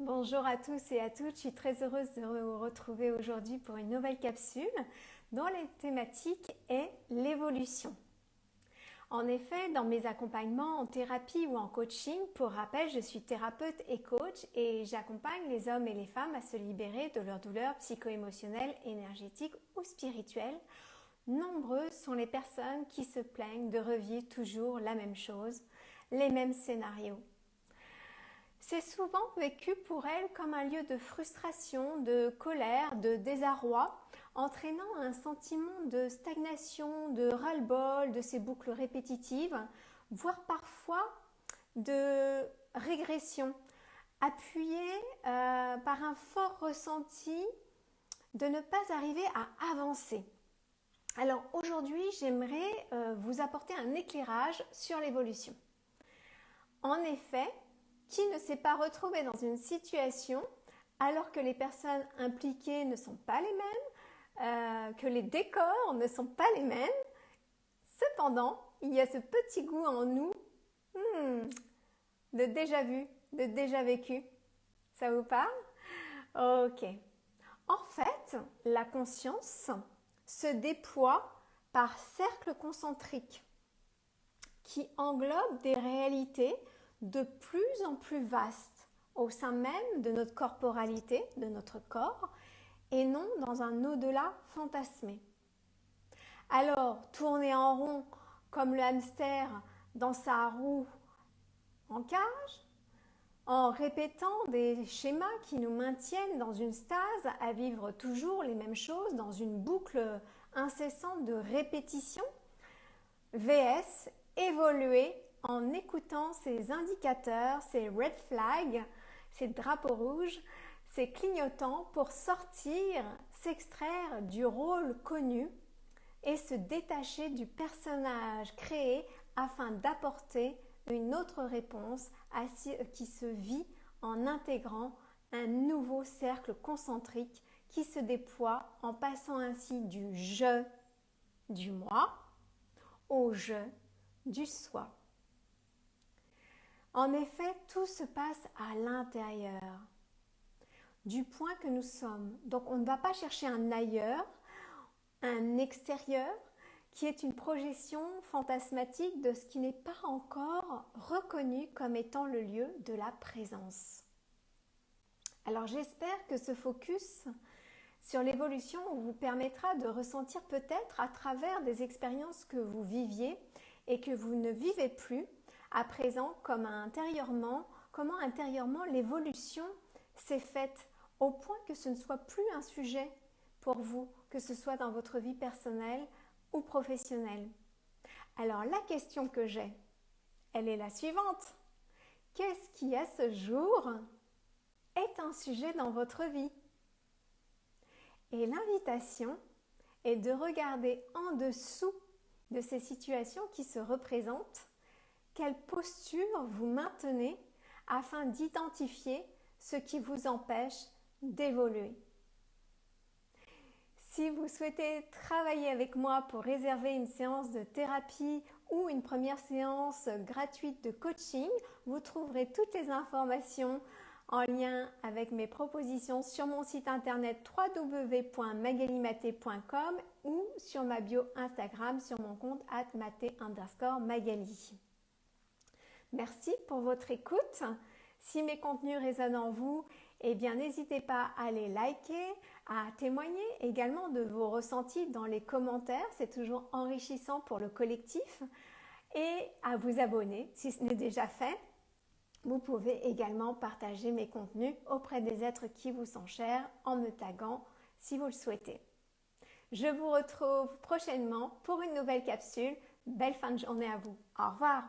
Bonjour à tous et à toutes, je suis très heureuse de vous retrouver aujourd'hui pour une nouvelle capsule dont la thématique est l'évolution. En effet, dans mes accompagnements en thérapie ou en coaching, pour rappel, je suis thérapeute et coach et j'accompagne les hommes et les femmes à se libérer de leurs douleurs psycho-émotionnelles, énergétiques ou spirituelles. Nombreuses sont les personnes qui se plaignent de revivre toujours la même chose, les mêmes scénarios. C'est souvent vécu pour elles comme un lieu de frustration, de colère, de désarroi, entraînant un sentiment de stagnation, de ras-le-bol, de ces boucles répétitives, voire parfois de régression, appuyée par un fort ressenti de ne pas arriver à avancer. Alors aujourd'hui, j'aimerais vous apporter un éclairage sur l'évolution. En effet, qui ne s'est pas retrouvé dans une situation alors que les personnes impliquées ne sont pas les mêmes, que les décors ne sont pas les mêmes. Cependant, il y a ce petit goût en nous de déjà vu, de déjà vécu. Ça vous parle? Ok. En fait, la conscience se déploie par cercles concentriques qui englobent des réalités de plus en plus vastes au sein même de notre corporalité, de notre corps, et non dans un au-delà fantasmé. Alors, tourner en rond comme le hamster dans sa roue en cage, en répétant des schémas qui nous maintiennent dans une stase à vivre toujours les mêmes choses, dans une boucle incessante de répétition, vs évoluer en écoutant ces indicateurs, ces red flags, ces drapeaux rouges, ces clignotants pour sortir, s'extraire du rôle connu et se détacher du personnage créé afin d'apporter une autre réponse à ce qui se vit en intégrant un nouveau cercle concentrique qui se déploie en passant ainsi du je du moi au je du soi. En effet, tout se passe à l'intérieur, du point que nous sommes. Donc on ne va pas chercher un ailleurs, un extérieur, qui est une projection fantasmatique de ce qui n'est pas encore reconnu comme étant le lieu de la présence. Alors j'espère que ce focus sur l'évolution vous permettra de ressentir peut-être à travers des expériences que vous viviez et que vous ne vivez plus à présent comment intérieurement l'évolution s'est faite au point que ce ne soit plus un sujet pour vous, que ce soit dans votre vie personnelle ou professionnelle. Alors la question que j'ai, elle est la suivante. Qu'est-ce qui à ce jour est un sujet dans votre vie? Et l'invitation est de regarder en dessous de ces situations qui se représentent, quelle posture vous maintenez afin d'identifier ce qui vous empêche d'évoluer. Si vous souhaitez travailler avec moi pour réserver une séance de thérapie ou une première séance gratuite de coaching, vous trouverez toutes les informations en lien avec mes propositions sur mon site internet www.magalimaté.com ou sur ma bio Instagram sur mon compte @maté_magali. Merci pour votre écoute. Si mes contenus résonnent en vous, eh bien n'hésitez pas à les liker, à témoigner également de vos ressentis dans les commentaires, c'est toujours enrichissant pour le collectif, et à vous abonner si ce n'est déjà fait. Vous pouvez également partager mes contenus auprès des êtres qui vous sont chers en me taguant si vous le souhaitez. Je vous retrouve prochainement pour une nouvelle capsule. Belle fin de journée à vous. Au revoir.